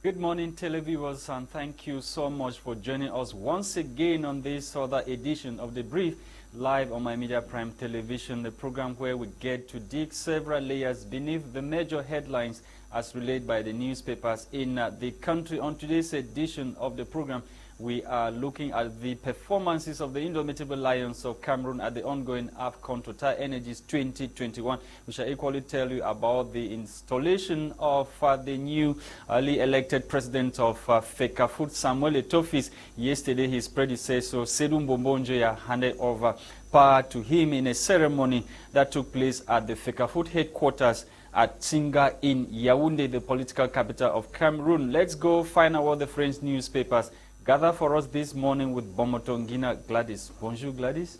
Good morning, televiewers, and thank you so much for joining us once again on this other edition of The Brief, live on My Media Prime Television, the program where we get to dig several layers beneath the major headlines as relayed by the newspapers in the country. On today's edition of the program, we are looking at the performances of the indomitable Lions of Cameroon at the ongoing AFCON Total Energies 2021. We shall equally tell you about the installation of the newly elected president of FECAFOOT, Samuel Eto'o. Yesterday, his predecessor, Sedum Bombonjoya, handed over power to him in a ceremony that took place at the FECAFOOT headquarters at Tsinga in Yaoundé, the political capital of Cameroon. Let's go find out what the French newspapers gather for us this morning with Bomotonguina Gwaldys. Bonjour, Gwaldys.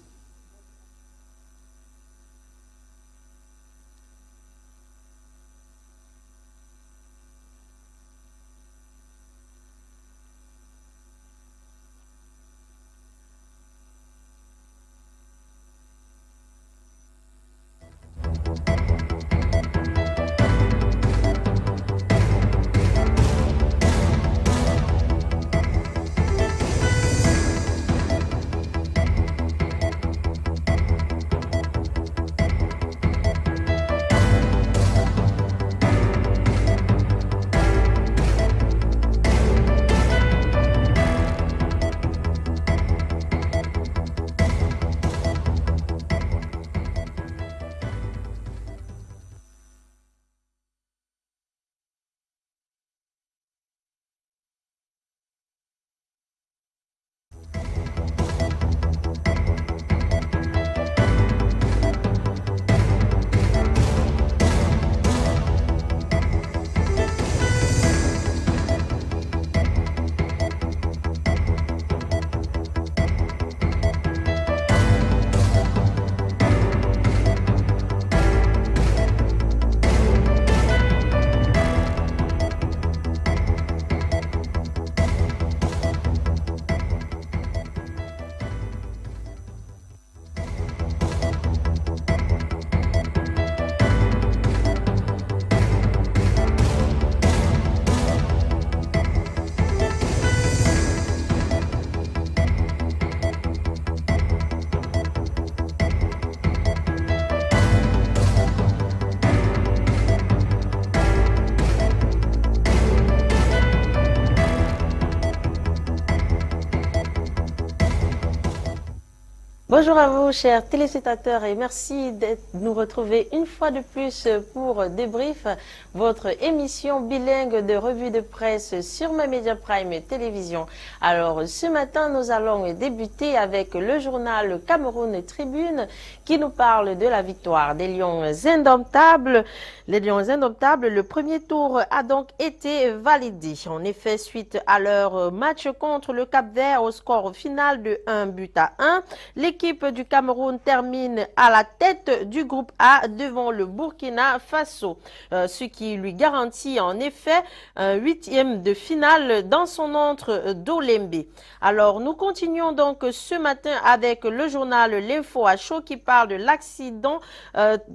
Bonjour à vous, chers téléspectateurs, et merci de nous retrouver une fois de plus pour Débrief, votre émission bilingue de revue de presse sur My Media Prime Télévision. Alors, ce matin, nous allons débuter avec le journal Cameroun Tribune qui nous parle de la victoire des Lions indomptables. Les Lions indomptables, le premier tour a donc été validé. En effet, suite à leur match contre le Cap-Vert au score final de 1-1, l'équipe du Cameroun termine à la tête du groupe A devant le Burkina Faso, ce qui lui garantit en effet un huitième de finale dans son entre d'Olembe. Alors, nous continuons donc ce matin avec le journal L'Info à chaud qui parle de l'accident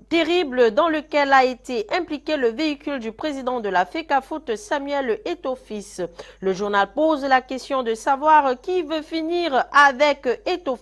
terrible dans lequel a été impliqué le véhicule du président de la FECAFOOT, Samuel Eto'o. Le journal pose la question de savoir qui veut finir avec Eto'o.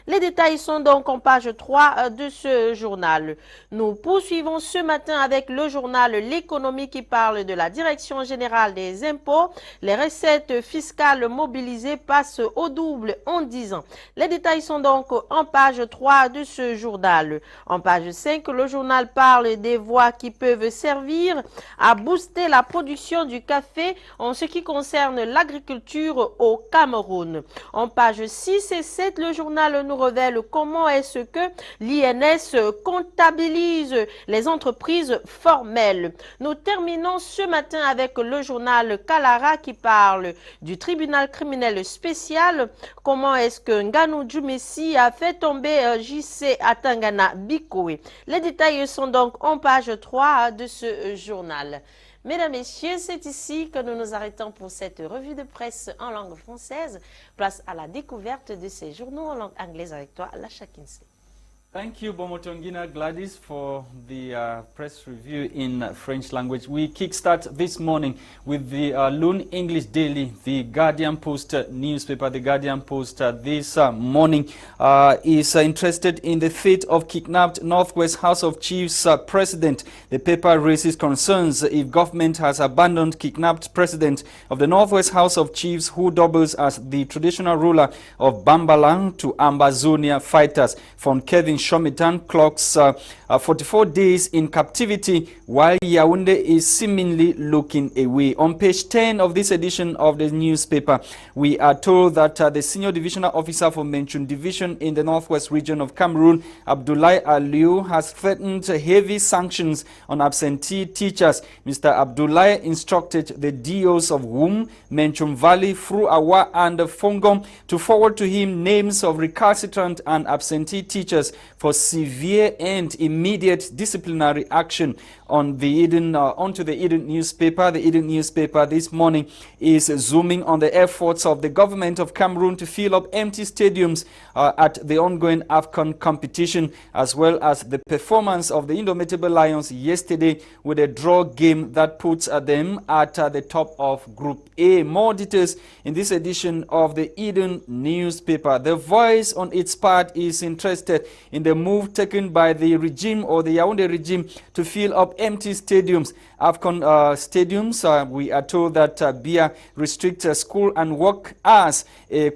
Les détails sont donc en page 3 de ce journal. Nous poursuivons ce matin avec le journal L'économie qui parle de la Direction générale des impôts. Les recettes fiscales mobilisées passent au double en 10 ans. Les détails sont donc en page 3 de ce journal. En page 5, le journal parle des voies qui peuvent servir à booster la production du café en ce qui concerne l'agriculture au Cameroun. En page 6 et 7, le journal nous révèle comment est-ce que l'INS comptabilise les entreprises formelles. Nous terminons ce matin avec le journal Kalara qui parle du tribunal criminel spécial. Comment est-ce que Nganou Djoumessi a fait tomber JC Atangana Bikoé. Les détails sont donc en page 3 de ce journal. Mesdames, Messieurs, c'est ici que nous nous arrêtons pour cette revue de presse en langue française. Place à la découverte de ces journaux en langue anglaise avec toi, Lasha. Thank you, Bomotonguina, Gwaldys, for the press review in French language. We kickstart this morning with the Loon English Daily, the Guardian Post newspaper. The Guardian Post this morning is interested in the fate of kidnapped Northwest House of Chiefs president. The paper raises concerns if government has abandoned kidnapped president of the Northwest House of Chiefs, who doubles as the traditional ruler of Bambalang, to Ambazonia fighters. From Kevin Shomitan clocks 44 days in captivity, while Yaoundé is seemingly looking away. On page 10 of this edition of the newspaper, we are told that the senior divisional officer for Menchun Division in the northwest region of Cameroon, Abdoulaye Aliou, has threatened heavy sanctions on absentee teachers. Mr. Abdoulaye instructed the DOs of Wum, Menchun Valley, Fruawa and Fongom to forward to him names of recalcitrant and absentee teachers for severe and immediate disciplinary action. On the onto the Eden newspaper. The Eden newspaper this morning is zooming on the efforts of the government of Cameroon to fill up empty stadiums at the ongoing AFCON competition, as well as the performance of the Indomitable Lions yesterday with a draw game that puts them at the top of Group A. More details in this edition of the Eden newspaper. The Voice, on its part, is interested in the move taken by the regime, or the Yaoundé regime, to fill up empty stadiums. AFCON stadiums, we are told that BIA restricts school and work as a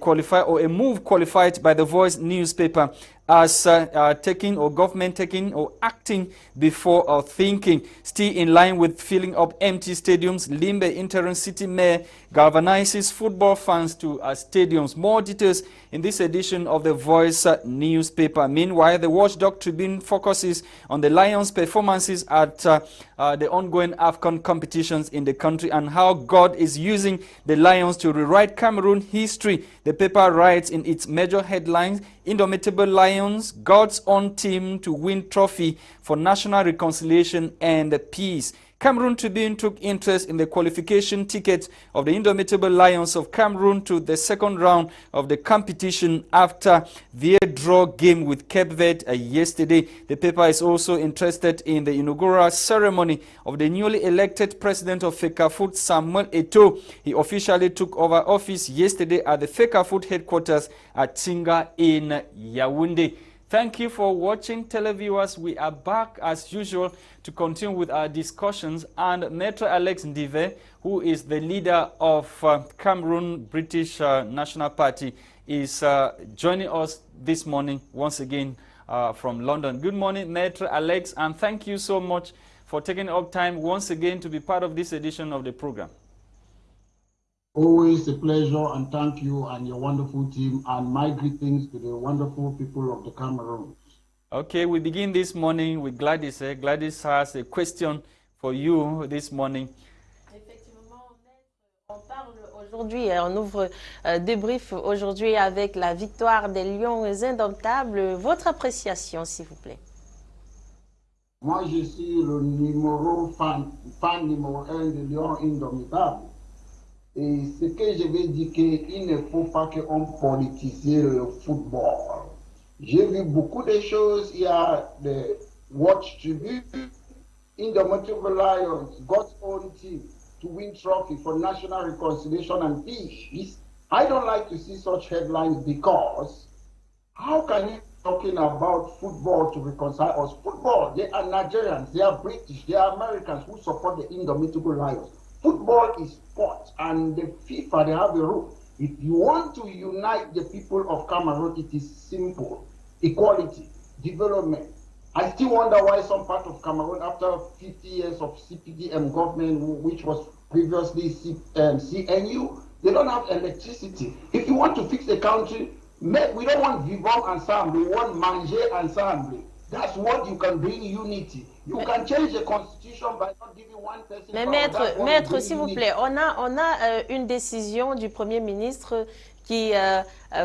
move qualified by the Voice newspaper as government taking or acting before thinking. Still in line with filling up empty stadiums, Limbe interim city mayor galvanizes football fans to stadiums. More details in this edition of the Voice newspaper. Meanwhile, the Watchdog Tribune focuses on the Lions' performances at the ongoing AFCON competitions in the country and how God is using the Lions to rewrite Cameroon history. The paper writes in its major headlines, Indomitable Lions, God's own team to win trophy for national reconciliation and peace. Cameroon Tribune took interest in the qualification ticket of the Indomitable Lions of Cameroon to the second round of the competition after their draw game with Cape Verde yesterday. The paper is also interested in the inaugural ceremony of the newly elected president of Fecafoot, Samuel Eto'o. He officially took over office yesterday at the Fecafoot headquarters at Tinga in Yaoundé. Thank you for watching, televiewers. We are back as usual to continue with our discussions, and Maitre Alex Ndive, who is the leader of Cameroon British National Party, is joining us this morning once again from London. Good morning, Maitre Alex, and thank you so much for taking up time once again to be part of this edition of the program. Always a pleasure, and thank you and your wonderful team, and my greetings to the wonderful people of the Cameroon. Okay, we begin this morning with Gwaldys. Gwaldys has a question for you this morning. Effectivement, on parle aujourd'hui, on ouvre débrief aujourd'hui avec la victoire des Lions indomptables. Votre appréciation, s'il vous plaît. Moi, je suis le fan numéro 1 des Lions indomptables. Et ce que je veux dire, qu'il ne faut pas qu'on politise le football. J'ai vu beaucoup de choses. Il y a the Watch Tribune, Indomitable Lions, God's own team to win trophy for national reconciliation and peace. I don't like to see such headlines, because how can you talking about football to reconcile us? Football, they are Nigerians, they are British, they are Americans who support the Indomitable Lions. Football is sport, and the FIFA, they have a rule. If you want to unite the people of Cameroon, it is simple. Equality, development. I still wonder why some part of Cameroon, after 50 years of CPDM government, which was previously CNU, they don't have electricity. If you want to fix the country, we don't want Vivant Ensemble, we want Manger Ensemble. That's what you can bring unity. You can change the constitution by not giving one person. Mais maître, s'il vous plaît, on a une décision du Premier ministre qui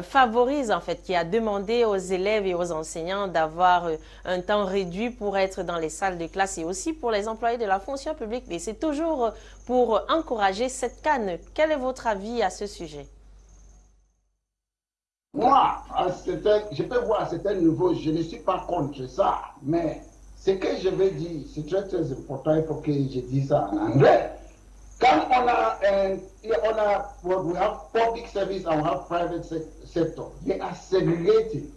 favorise, en fait, qui a demandé aux élèves et aux enseignants d'avoir un temps réduit pour être dans les salles de classe, et aussi pour les employés de la fonction publique. Et c'est toujours pour encourager cette canne. Quel est votre avis à ce sujet? Moi, je peux voir à certains niveaux, je ne suis pas contre ça, mais ce que je veux dire, c'est très très important, il faut que je dise ça en anglais. Quand we have public service and we have private sector, they are segregated.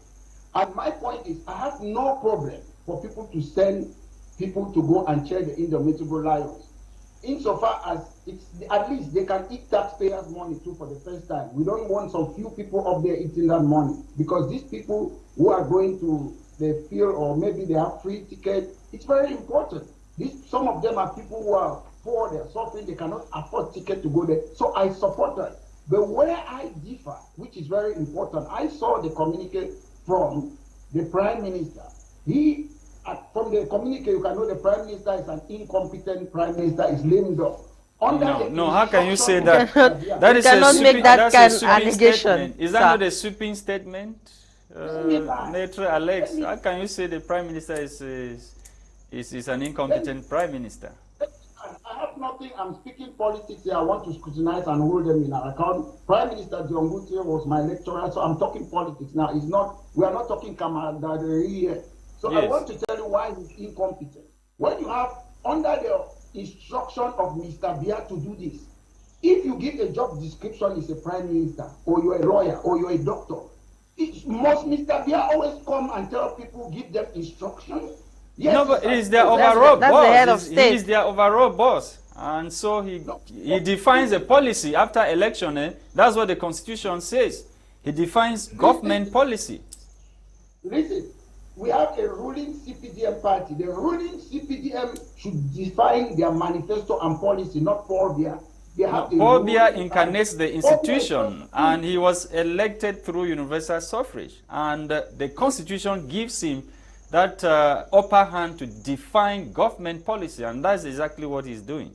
And my point is, I have no problem for people to send people to go and check the indomitable lions. Insofar as it's at least they can eat taxpayers' money too for the first time. We don't want some few people up there eating that money, because these people who are going to the field, or maybe they have free ticket, it's very important. Some of them are people who are poor, they're suffering, they cannot afford ticket to go there. So I support that. But where I differ, which is very important, I saw the communique from the Prime Minister. From the communique, you can know the Prime Minister is an incompetent Prime Minister, is lame dog. No, how can you say that? You cannot make that kind of allegation. Is that not a sweeping statement? Maitre Alex, how can you say the Prime Minister is an incompetent Prime Minister? I have nothing. I'm speaking politics here. I want to scrutinize and hold them in our account. Prime Minister Ndive was my lecturer, so I'm talking politics now. We are not talking camaraderie here. So yes. I want to tell you why he's incompetent. When you have, under the instruction of Mr. Bia to do this, if you give a job description as a Prime Minister, or you're a lawyer, or you're a doctor, must Mr. Bia always come and tell people, give them instructions? Yes, no, but it is their overall boss. That's the head of state. He is their overall boss. And so he defines a policy after election. That's what the Constitution says. He defines government policy. Listen, we have a ruling CPDM party. The ruling CPDM should define their manifesto and policy, not Paul Bia. Paul Bia incarnates the institution, and he was elected through universal suffrage. And the Constitution gives him that upper hand to define government policy, and that's exactly what he's doing.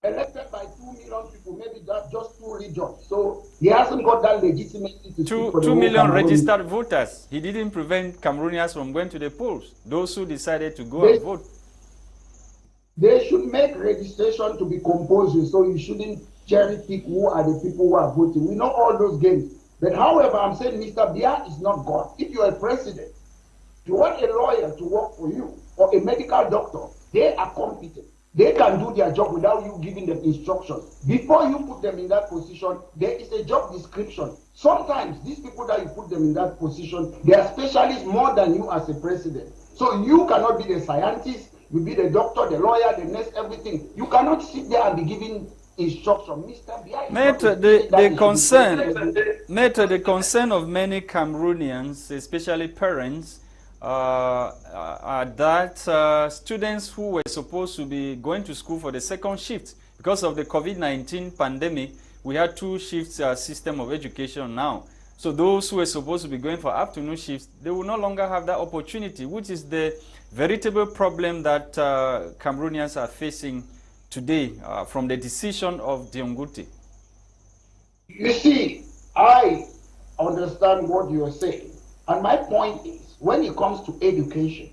Elected by 2 million people, maybe that's just 2 regions. So he hasn't got that legitimacy to 2 million registered voters. He didn't prevent Cameroonians from going to the polls, those who decided to go and vote. They should make registration to be compulsory, so you shouldn't cherry pick who are the people who are voting. We know all those games. But however, I'm saying Mr. Bia is not God. If you are a president, you want a lawyer to work for you, or a medical doctor, they are competent. They can do their job without you giving them instructions. Before you put them in that position, there is a job description. Sometimes these people that you put them in that position, they are specialists more than you as a president. So you cannot be the scientist, you be the doctor, the lawyer, the nurse, everything. You cannot sit there and be giving instruction. Mr. Bia is Maître, the concern of many Cameroonians, especially parents, are that students who were supposed to be going to school for the second shift, because of the COVID-19 pandemic, we had 2 shifts system of education now. So those who were supposed to be going for afternoon shifts, they will no longer have that opportunity, which is the veritable problem that Cameroonians are facing today from the decision of Ndive. You see, I understand what you are saying. And my point is, when it comes to education,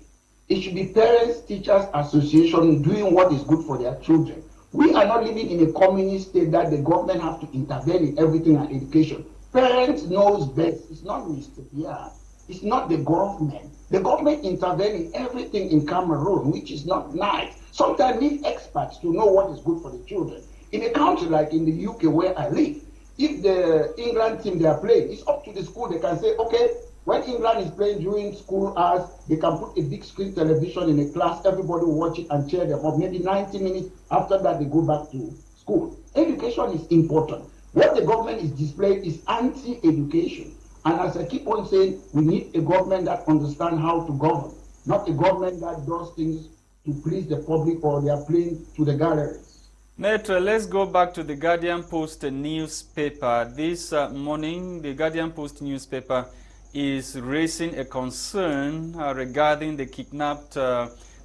it should be parents, teachers, association doing what is good for their children. We are not living in a communist state that the government have to intervene in everything and education. Parents knows best. It's not Mr. Bia. It's not the government. The government intervenes in everything in Cameroon, which is not nice. Sometimes need experts to know what is good for the children. In a country like in the UK where I live, if the England team they are playing, it's up to the school. They can say, okay, when England is playing during school hours, they can put a big screen television in a class, everybody will watch it and cheer them up. Maybe 90 minutes after that, they go back to school. Education is important. What the government is displaying is anti-education. And as I keep on saying, we need a government that understands how to govern, not a government that does things to please the public or they are playing to the galleries. Maitre, let's go back to the Guardian Post newspaper. This morning, the Guardian Post newspaper is raising a concern regarding the kidnapped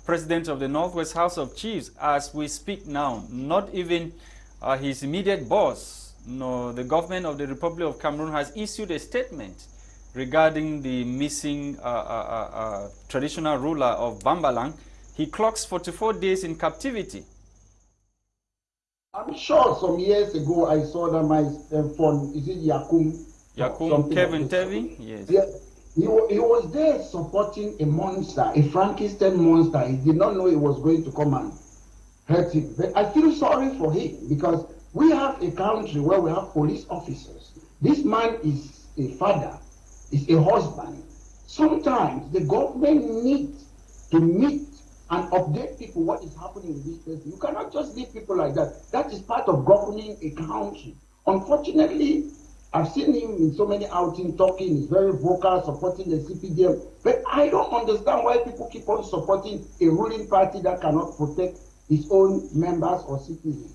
president of the Northwest House of Chiefs as we speak now. Not even his immediate boss, no, the government of the Republic of Cameroon has issued a statement regarding the missing traditional ruler of Bambalang. He clocks 44 days in captivity. I'm sure some years ago I saw that my phone, is it Yakum? Yakum Kevin Tevi? Yes. Yeah. He was there supporting a monster, a Frankenstein monster. He did not know he was going to come and hurt him. But I feel sorry for him because we have a country where we have police officers. This man is a father, is a husband. Sometimes the government needs to meet and update people what is happening with this person. You cannot just leave people like that. That is part of governing a country. Unfortunately, I've seen him in so many outings talking. He's very vocal, supporting the CPDM. But I don't understand why people keep on supporting a ruling party that cannot protect its own members or citizens.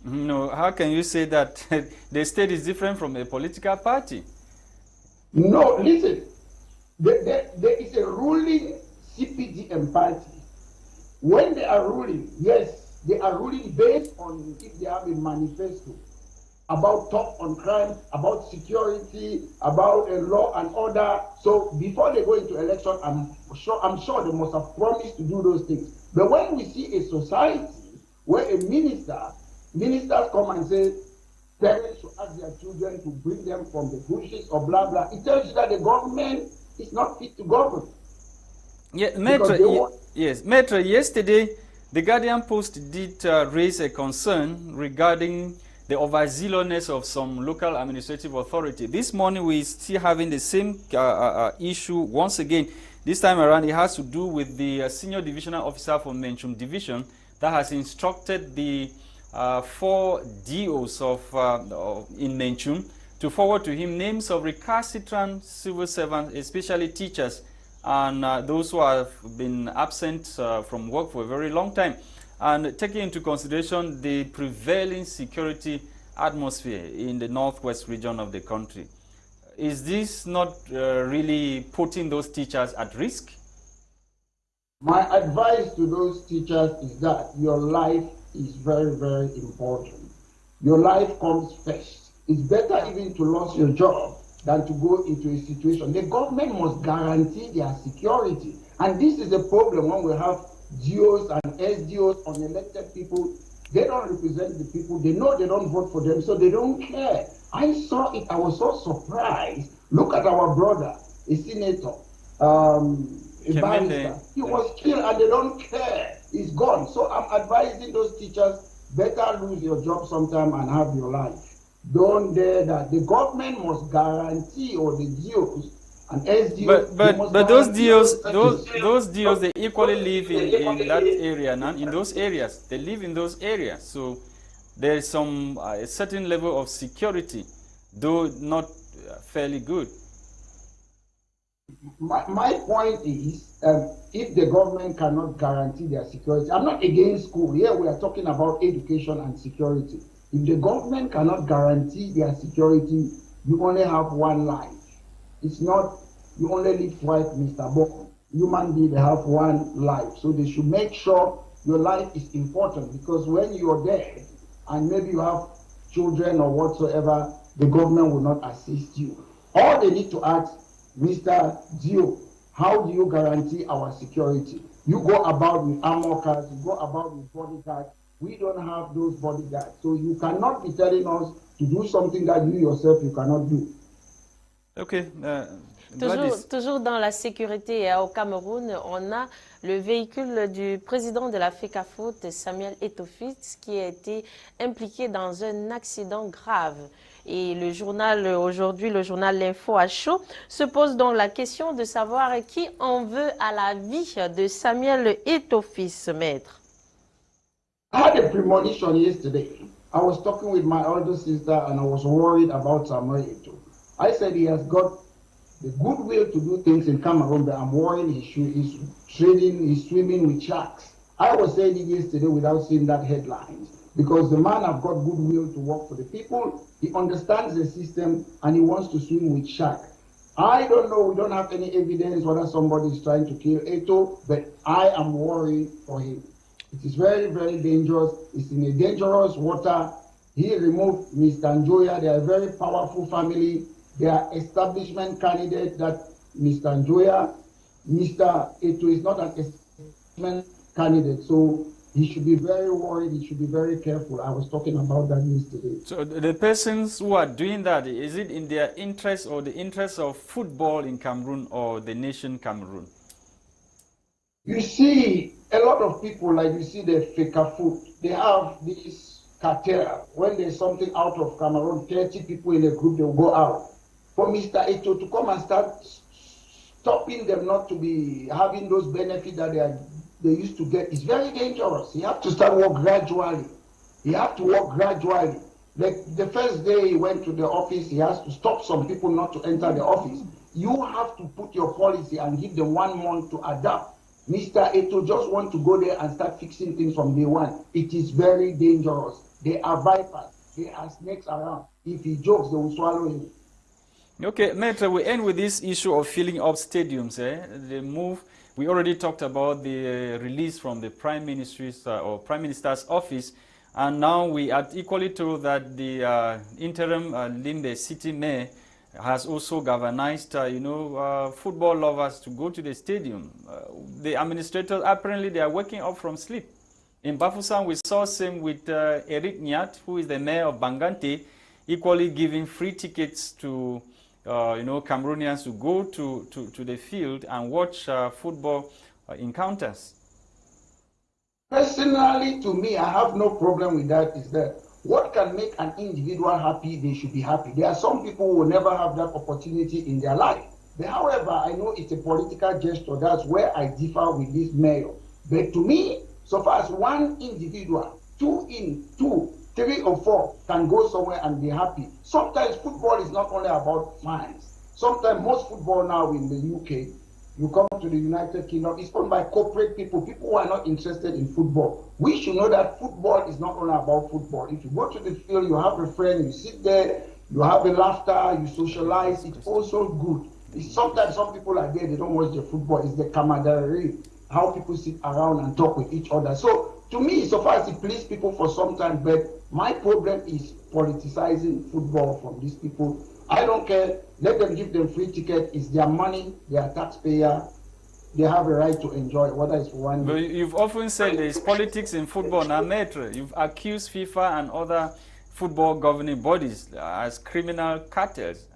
No, how can you say that the state is different from a political party? No, listen. There is a ruling CPDM party. When they are ruling, yes, they are ruling based on if they have a manifesto about tough on crime, about security, about a law and order. So before they go into election, I'm sure they must have promised to do those things. But when we see a society where a ministers come and say parents should ask their children to bring them from the bushes or blah blah, it tells you that the government is not fit to govern. Yeah, Metro, yesterday the Guardian Post did raise a concern regarding the overzealousness of some local administrative authority. This morning we're still having the same issue once again. This time around it has to do with the senior divisional officer for Menchum Division that has instructed the 4 DOs in Menchum to forward to him names of recalcitrant civil servants, especially teachers, and those who have been absent from work for a very long time, and taking into consideration the prevailing security atmosphere in the northwest region of the country. Is this not really putting those teachers at risk? My advice to those teachers is that your life is very, very important. Your life comes first. It's better even to lose your job than to go into a situation. The government must guarantee their security. And this is the problem when we have GOs and SDOs, unelected people. They don't represent the people. They know they don't vote for them, so they don't care. I saw it. I was so surprised. Look at our brother, a senator, a barrister. He was killed and they don't care. He's gone. So I'm advising those teachers, better lose your job sometime and have your life. Don't dare that. The government must guarantee, or the GOs and SDOs. But those DOs, they equally live in that area, in those areas. They live in those areas. So there is some a certain level of security, though not fairly good. My point is, if the government cannot guarantee their security, I'm not against school. Here we are talking about education and security. If the government cannot guarantee their security, you only have one life. It's not, you only live twice, Mr. Boko. Human beings have one life. So they should make sure your life is important, because when you're dead and maybe you have children or whatsoever, the government will not assist you. All they need to ask, Mr. Dio, how do you guarantee our security? You go about with armor cars, you go about with bodyguards. We don't have those bodyguards. So you cannot be telling us to do something that you yourself you cannot do. Okay. Toujours dans la sécurité au Cameroun, on a le véhicule du président de la FECAFOOT, Samuel Etofitz, qui a été impliqué dans un accident grave. Et le journal, aujourd'hui, le journal L'Info à chaud, se pose donc la question de savoir qui en veut à la vie de Samuel Etofitz, maître. I had a premonition yesterday. I was talking with my older sister and I was worried about Samuel Eto'o. I said he has got the goodwill to do things in Cameroon, but I'm worried he's swimming with sharks. I was saying it yesterday without seeing that headlines, because the man has got goodwill to work for the people. He understands the system and he wants to swim with sharks. I don't know, we don't have any evidence whether somebody is trying to kill Eto'o, but I am worried for him. It is very, very dangerous. It's in a dangerous water. He removed Mr. Njoya. They are a very powerful family. They are establishment candidate that Mr. Njoya. Mr. Eto'o is not an establishment candidate. So He should be very worried. He should be very careful. I was talking about that yesterday. So the persons who are doing that, is it in their interest or the interest of football in Cameroon or the nation Cameroon? You see, a lot of people, like you see the Feka food, they have this cartel. When there's something out of Cameroon, 30 people in a group, they'll go out. For Mr. Eto to come and start stopping them not to be having those benefits that they used to get is very dangerous. You have to start work gradually. You have to work gradually. Like the first day he went to the office, he has to stop some people not to enter the office. You have to put your policy and give them 1 month to adapt. Mr. Eto just want to go there and start fixing things from day one. It is very dangerous. They are vipers. They are snakes around. If he jokes, they will swallow him. Okay, Maitre, we end with this issue of filling up stadiums. The move, we already talked about the release from the Prime Minister's or Prime Minister's office, and now we are equally told that the interim Limbe City Mayor has also galvanized, football lovers to go to the stadium. The administrators, apparently, they are waking up from sleep. In Bafoussam, we saw same with Eric Nyat, who is the mayor of Bangante, equally giving free tickets to Cameroonians to go to the field and watch football encounters. Personally, to me, I have no problem with that. Is that what can make an individual happy, they should be happy. There are some people who will never have that opportunity in their life. But however, I know it's a political gesture. That's where I differ with this mayor. But to me, so far as one individual, 2, 3 or 4 can go somewhere and be happy. Sometimes football is not only about fans. Sometimes most football now in the UK, you come to the United Kingdom, it's owned by corporate people who are not interested in football. We should know that football is not only about football. If you go to the field, you have a friend, you sit there, you have a laughter, you socialize, it's also good. Sometimes some people are there, they don't watch the football, it's the camaraderie, how people sit around and talk with each other. So to me, so far as it pleases people for some time, but my problem is politicizing football from these people. I don't care. Let them give them free ticket. It's their money. They are taxpayer. They have a right to enjoy it, whether it's one. But you've often said there is politics in football. Now, Maitre, you've accused FIFA and other football governing bodies as criminal cartels.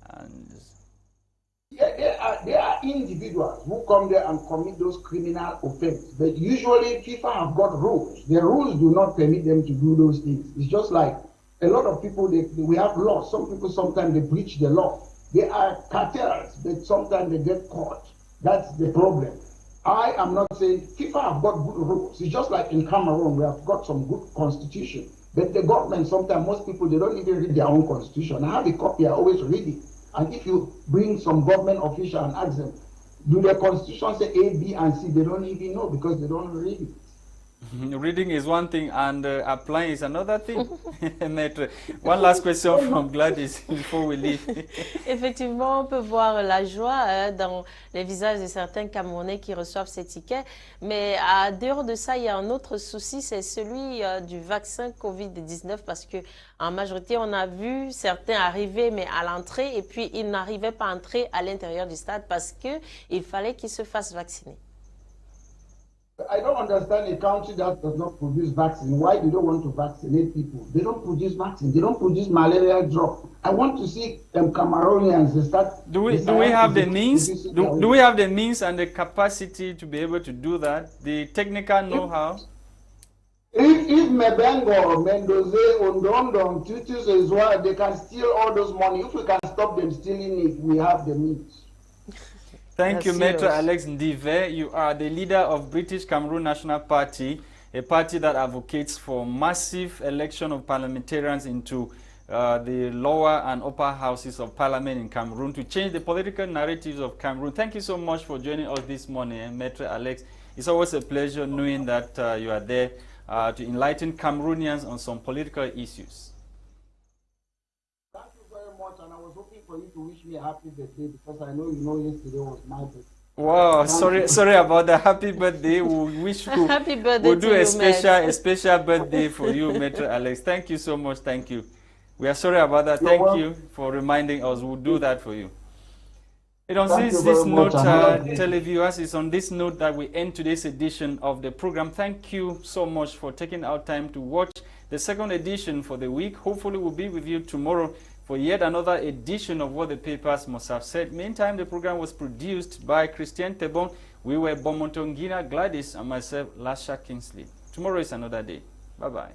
Yeah, there are individuals who come there and commit those criminal offenses. But usually FIFA have got rules. The rules do not permit them to do those things. It's just like a lot of people, we have laws. Some people sometimes they breach the law. They are cartels, but sometimes they get caught. That's the problem. I am not saying FIFA have got good rules. It's just like in Cameroon, we have got some good constitution. But the government, sometimes most people, they don't even read their own constitution. I have a copy, I always read it. And if you bring some government official and ask them, do the constitution say A, B, and C? They don't even know because they don't read it. Reading is one thing and applying is another thing. One last question from Gwaldys before we leave. Effectivement, on peut voir la joie dans les visages de certains Camerounais qui reçoivent ces tickets. Mais à dehors de ça, il y a un autre souci, c'est celui du vaccin Covid-19 parce que en majorité, on a vu certains arriver mais à l'entrée et puis ils n'arrivaient pas à entrer à l'intérieur du stade parce qu'il fallait qu'ils se fassent vacciner. I don't understand a country that does not produce vaccine. Why they don't want to vaccinate people? They don't produce vaccine. They don't produce malaria drug. I want to see Cameroonians start. Do we have the means? Do we have the means and the capacity to be able to do that? The technical know-how? If Mebengo, Mendoza, Ondondon, Tutus as well, they can steal all those money. If we can stop them stealing it, we have the means. Thank you, Maitre Alex Ndive. You are the leader of British Cameroon National Party, a party that advocates for massive election of parliamentarians into the lower and upper houses of parliament in Cameroon to change the political narratives of Cameroon. Thank you so much for joining us this morning, Maitre Alex. It's always a pleasure knowing that you are there to enlighten Cameroonians on some political issues. And I was hoping for you to wish me a happy birthday because I know yesterday was my birthday. Wow, sorry about the happy birthday. We wish you happy birthday we'll do to a you, special birthday for you, Maitre Alex. Thank you so much. Thank you. We are sorry about that. You're Thank welcome. you for reminding us. We'll do that for you. And on Thank this you very note, much, and have a great day. televiewers, it's on this note that we end today's edition of the program. Thank you so much for taking our time to watch the second edition for the week. Hopefully we'll be with you tomorrow for yet another edition of What the Papers Must Have Said. Meantime, the program was produced by Christain Tebong. We were Bomotonguina, Gwaldys, and myself, Lasha Kingsley. Tomorrow is another day. Bye-bye.